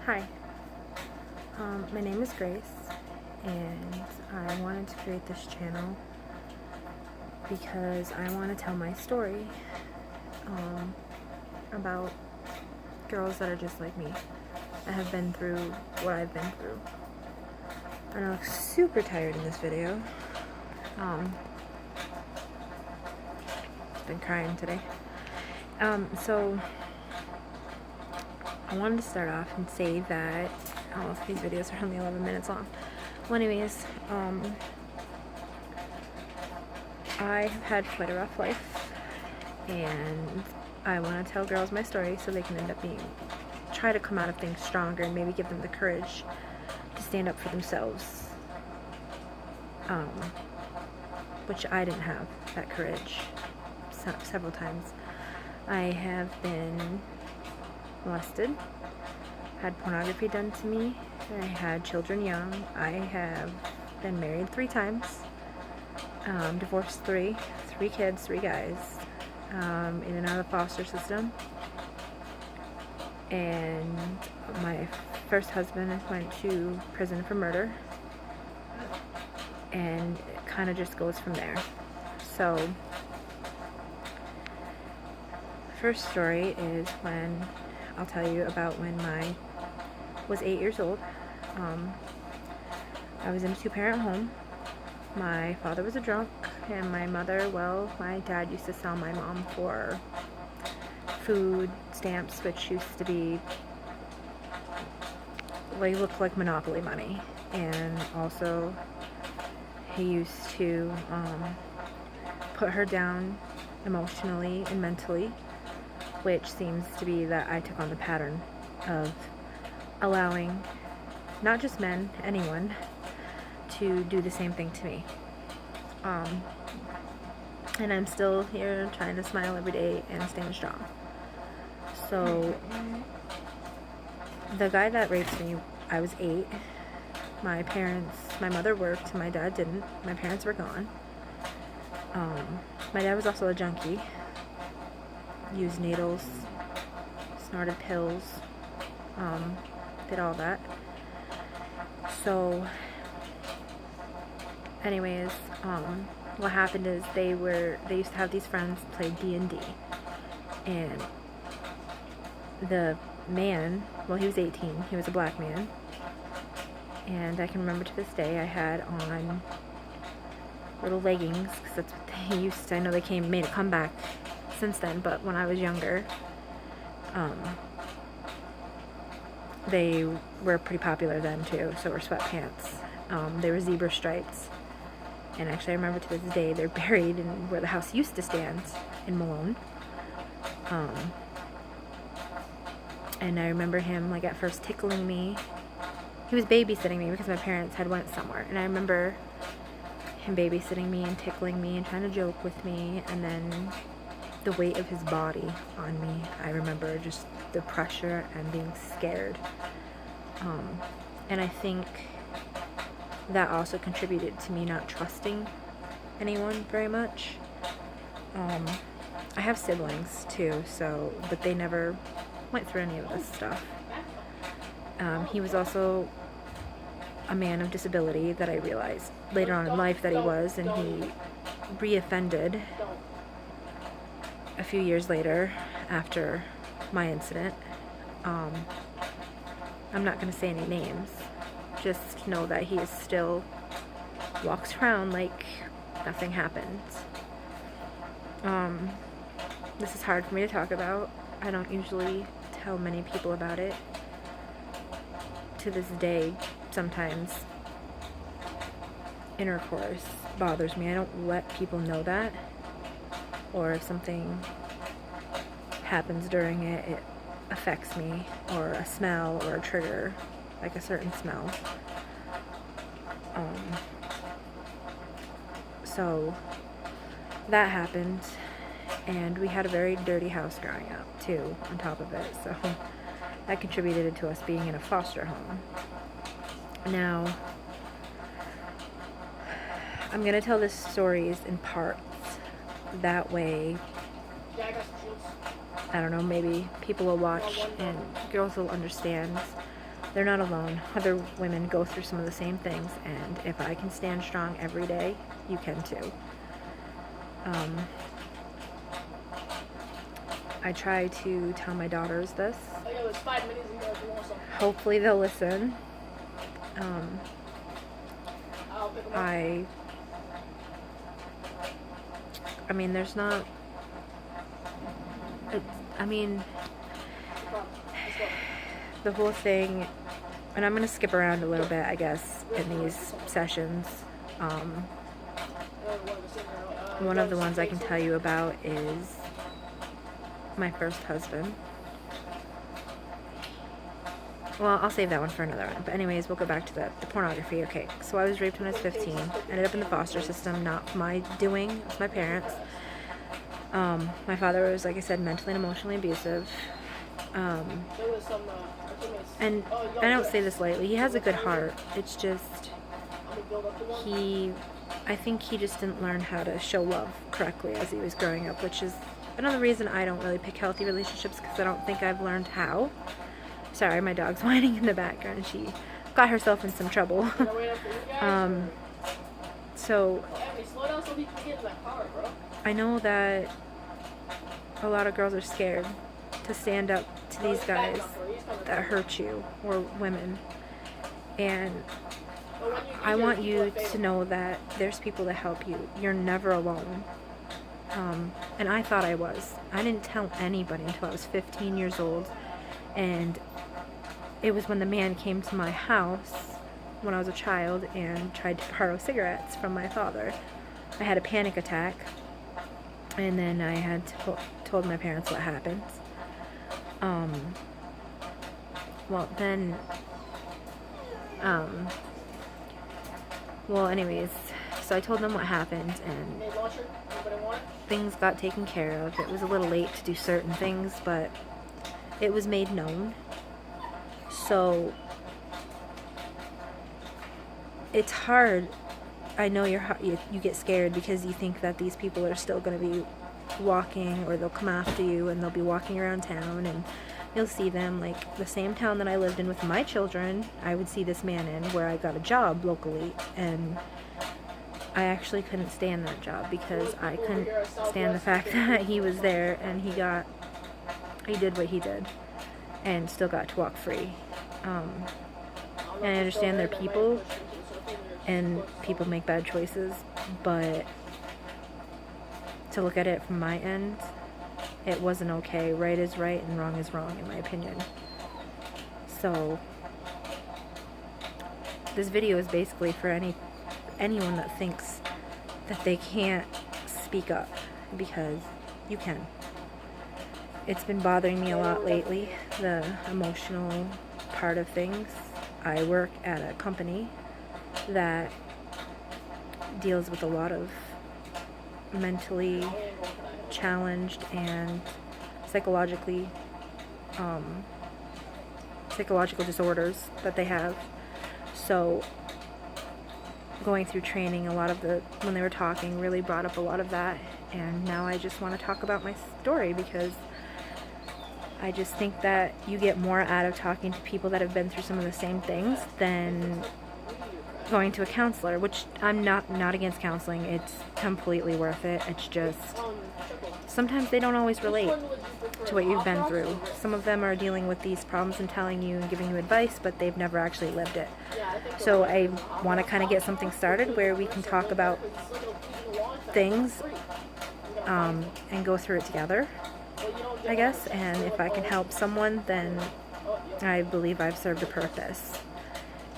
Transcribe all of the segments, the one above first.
Hi, my name is Grace, and I wanted to create this channel because I want to tell my story about girls that are just like me, that have been through what I've been through. And I look super tired in this video. Been crying today. So I wanted to start off and say that all of these videos are only 11 minutes long. Well, anyways, I have had quite a rough life, and I want to tell girls my story so they can end up try to come out of things stronger and maybe give them the courage to stand up for themselves, which I didn't have that courage several times. I have been molested, had pornography done to me, I had children young, I have been married 3 times, divorced 3 kids, 3 guys, in and out of the foster system. And my first husband went to prison for murder, and it kind of just goes from there. So first story is when I'll tell you about when I was 8 years old. I was in a 2-parent home. My father was a drunk, and my mother, well, my dad used to sell my mom for food stamps, which used to be, like, look like Monopoly money. And also he used to put her down emotionally and mentally, which seems to be that I took on the pattern of allowing not just men, anyone, to do the same thing to me. And I'm still here trying to smile every day and stand strong. So the guy that raped me, I was 8. My mother worked, my dad didn't. My parents were gone. My dad was also a junkie. Used needles, snorted pills, did all that. So anyways, what happened is they used to have these friends play D&D, and the man, well, he was 18, he was a black man, and I can remember to this day I had on little leggings, because that's what they used to, I know they made a comeback since then, but when I was younger, they were pretty popular then too. So were sweatpants. They were zebra stripes, and actually I remember to this day they're buried in where the house used to stand in Malone. And I remember him, like, at first tickling me. He was babysitting me because my parents had went somewhere, and I remember him babysitting me and tickling me and trying to joke with me, and then the weight of his body on me. I remember just the pressure and being scared. And I think that also contributed to me not trusting anyone very much. I have siblings too, but they never went through any of this stuff. He was also a man of disability that I realized later on in life that he was, and he reoffended a few years later after my incident. I'm not going to say any names, just know that he is still walks around like nothing happened. This is hard for me to talk about. I don't usually tell many people about it. To this day, sometimes intercourse bothers me. I don't let people know that, or if something happens during it, it affects me, or a smell or a trigger, like a certain smell. So that happened, and we had a very dirty house growing up too, on top of it, so that contributed to us being in a foster home. Now, I'm going to tell this stories in parts, that way, I don't know, maybe people will watch and girls will understand they're not alone. Other women go through some of the same things, and if I can stand strong every day, you can too. I try to tell my daughters this. Hopefully they'll listen. I mean, there's not... the whole thing, and I'm going to skip around a little bit, I guess, in these sessions. One of the ones I can tell you about is my first husband. Well, I'll save that one for another one. But anyways, we'll go back to the pornography. Okay, so I was raped when I was 15. Ended up in the foster system, not my doing. It was my parents. My father was, like I said, mentally and emotionally abusive. And I don't say this lightly. He has a good heart. It's just, I think he just didn't learn how to show love correctly as he was growing up, which is another reason I don't really pick healthy relationships, because I don't think I've learned how. Sorry, my dog's whining in the background. She got herself in some trouble. So I know that a lot of girls are scared to stand up to these guys that hurt you, or women. And I want you to know that there's people that help you. You're never alone. And I thought I was. I didn't tell anybody until I was 15 years old. And it was when the man came to my house when I was a child and tried to borrow cigarettes from my father. I had a panic attack, and then I had told my parents what happened. Anyways, so I told them what happened, and things got taken care of. It was a little late to do certain things, but it was made known. So it's hard. I know you get scared because you think that these people are still going to be walking, or they'll come after you and they'll be walking around town, and you'll see them. Like the same town that I lived in with my children, I would see this man in, where I got a job locally, and I actually couldn't stand that job because I couldn't stand the fact that he was there and he did what he did and still got to walk free. And I understand they're people and people make bad choices, but to look at it from my end, it wasn't okay. Right is right and wrong is wrong, in my opinion. So this video is basically for anyone that thinks that they can't speak up, because you can. It's been bothering me a lot lately, the emotional part of things. I work at a company that deals with a lot of mentally challenged and psychological disorders that they have. So going through training, when they were talking, really brought up a lot of that, and now I just want to talk about my story, because I just think that you get more out of talking to people that have been through some of the same things than going to a counselor, which I'm not against counseling. It's completely worth it. It's just sometimes they don't always relate to what you've been through. Some of them are dealing with these problems and telling you and giving you advice, but they've never actually lived it. So I want to kind of get something started where we can talk about things and go through it together, I guess. And if I can help someone, then I believe I've served a purpose.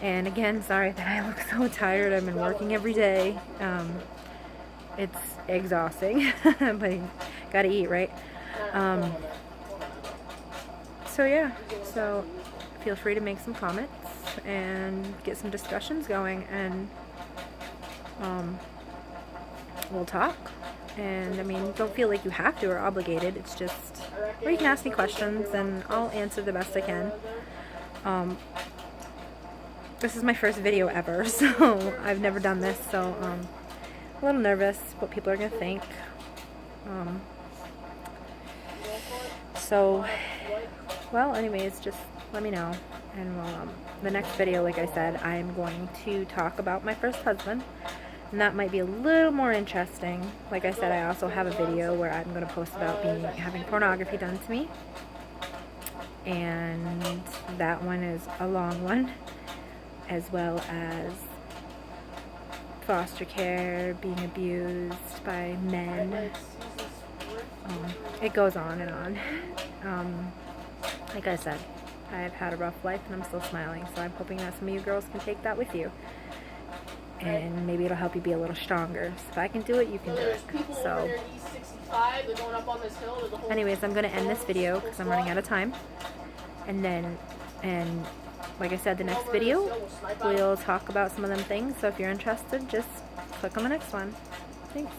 And again, sorry that I look so tired. I've been working every day. It's exhausting, but you gotta eat, right? So yeah, so feel free to make some comments and get some discussions going, and we'll talk. And I mean, don't feel like you have to or obligated. It's just, or you can ask me questions and I'll answer the best I can. This is my first video ever, so I've never done this, so a little nervous what people are gonna think. So well, anyways, just let me know. And the next video, like I said, I'm going to talk about my first husband. And that might be a little more interesting. Like I said, I also have a video where I'm going to post about having pornography done to me. And that one is a long one, as well as foster care, being abused by men. It goes on and on. Like I said, I've had a rough life and I'm still smiling, so I'm hoping that some of you girls can take that with you. And maybe it'll help you be a little stronger. So if I can do it, you can do it. So, anyways, I'm going to end this video because I'm running out of time. And like I said, the next video, we'll talk about some of them things. So if you're interested, just click on the next one. Thanks.